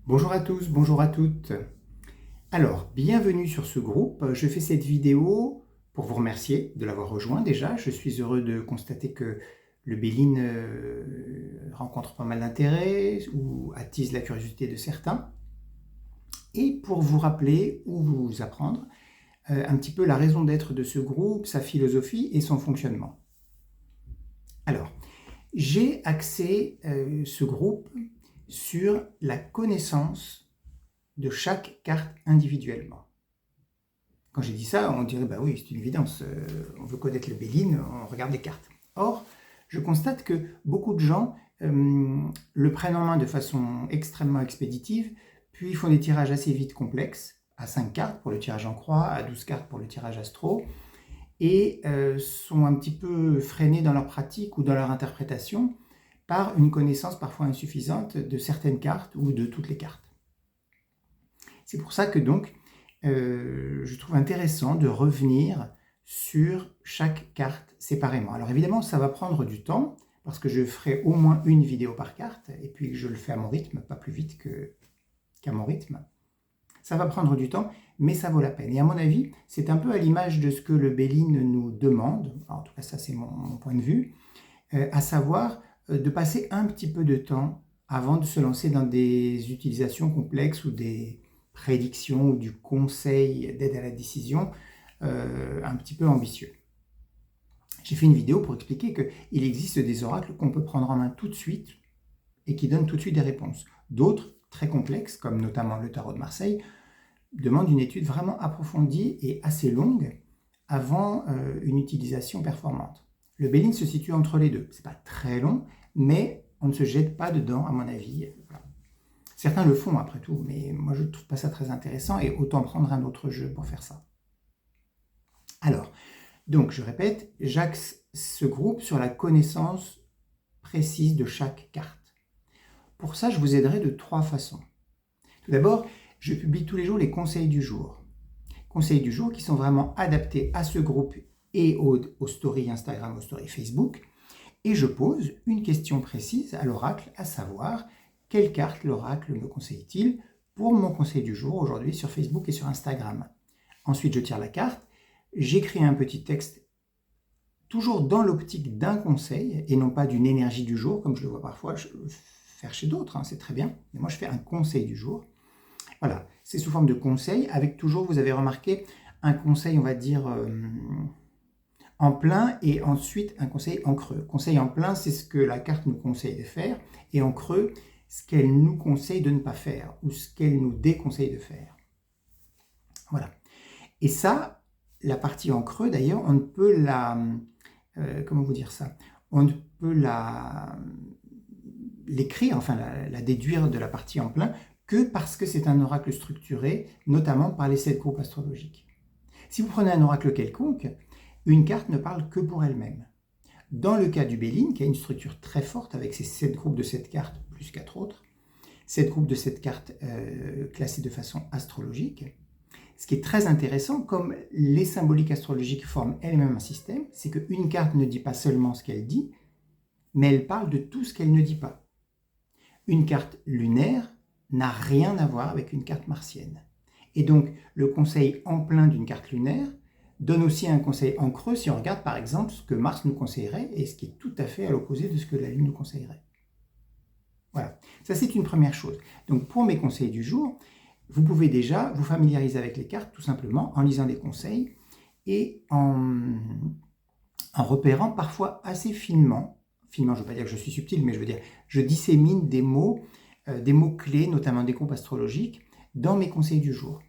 Bonjour à tous, bonjour à toutes. Alors, bienvenue sur ce groupe. Je fais cette vidéo pour vous remercier de l'avoir rejoint déjà. Je suis heureux de constater que le Béline rencontre pas mal d'intérêt ou attise la curiosité de certains. Et pour vous rappeler ou vous apprendre un petit peu la raison d'être de ce groupe, sa philosophie et son fonctionnement. Alors, j'ai axé ce groupe sur la connaissance de chaque carte individuellement. Quand j'ai dit ça, on dirait, bah oui, c'est une évidence, on veut connaître le Béline, on regarde les cartes. Or, je constate que beaucoup de gens le prennent en main de façon extrêmement expéditive, puis font des tirages assez vite complexes, à 5 cartes pour le tirage en croix, à 12 cartes pour le tirage astro, et sont un petit peu freinés dans leur pratique ou dans leur interprétation par une connaissance parfois insuffisante de certaines cartes ou de toutes les cartes. C'est pour ça que donc, je trouve intéressant de revenir sur chaque carte séparément. Alors évidemment, ça va prendre du temps, parce que je ferai au moins une vidéo par carte, et puis que je le fais à mon rythme, pas plus vite qu'à mon rythme. Ça va prendre du temps, mais ça vaut la peine. Et à mon avis, c'est un peu à l'image de ce que le Béline nous demande, en tout cas ça c'est mon point de vue, à savoir de passer un petit peu de temps avant de se lancer dans des utilisations complexes ou des prédictions ou du conseil d'aide à la décision un petit peu ambitieux. J'ai fait une vidéo pour expliquer qu'il existe des oracles qu'on peut prendre en main tout de suite et qui donnent tout de suite des réponses. D'autres, très complexes, comme notamment le tarot de Marseille, demandent une étude vraiment approfondie et assez longue avant une utilisation performante. Le Béline se situe entre les deux. C'est pas très long, mais on ne se jette pas dedans, à mon avis. Voilà. Certains le font après tout, mais moi je ne trouve pas ça très intéressant et autant prendre un autre jeu pour faire ça. Alors, donc je répète, j'axe ce groupe sur la connaissance précise de chaque carte. Pour ça, je vous aiderai de 3 façons. Tout d'abord, je publie tous les jours les conseils du jour. Conseils du jour qui sont vraiment adaptés à ce groupe et aux stories Instagram, aux stories Facebook. Et je pose une question précise à l'oracle, à savoir, quelle carte l'oracle me conseille-t-il pour mon conseil du jour aujourd'hui sur Facebook et sur Instagram. Ensuite, je tire la carte, j'écris un petit texte, toujours dans l'optique d'un conseil et non pas d'une énergie du jour, comme je le vois parfois faire chez d'autres, c'est très bien, mais moi je fais un conseil du jour. Voilà, c'est sous forme de conseil, avec toujours, vous avez remarqué, un conseil, on va dire, en plein, et ensuite un conseil en creux. Conseil en plein, c'est ce que la carte nous conseille de faire, et en creux, ce qu'elle nous conseille de ne pas faire, ou ce qu'elle nous déconseille de faire. Voilà. Et ça, la partie en creux, d'ailleurs, on ne peut comment vous dire ça? On ne peut l'écrire, enfin la déduire de la partie en plein, que parce que c'est un oracle structuré, notamment par les 7 groupes astrologiques. Si vous prenez un oracle quelconque, une carte ne parle que pour elle-même. Dans le cas du Béline, qui a une structure très forte avec ses 7 groupes de 7 cartes, plus 4 autres, 7 groupes de 7 cartes classées de façon astrologique, ce qui est très intéressant, comme les symboliques astrologiques forment elles-mêmes un système, c'est qu'une carte ne dit pas seulement ce qu'elle dit, mais elle parle de tout ce qu'elle ne dit pas. Une carte lunaire n'a rien à voir avec une carte martienne. Et donc, le conseil en plein d'une carte lunaire donne aussi un conseil en creux si on regarde par exemple ce que Mars nous conseillerait et ce qui est tout à fait à l'opposé de ce que la Lune nous conseillerait. Voilà, ça c'est une première chose. Donc pour mes conseils du jour, vous pouvez déjà vous familiariser avec les cartes tout simplement en lisant des conseils et en repérant parfois assez finement, je ne veux pas dire que je suis subtil, mais je veux dire, je dissémine des mots clés, notamment des groupes astrologiques, dans mes conseils du jour.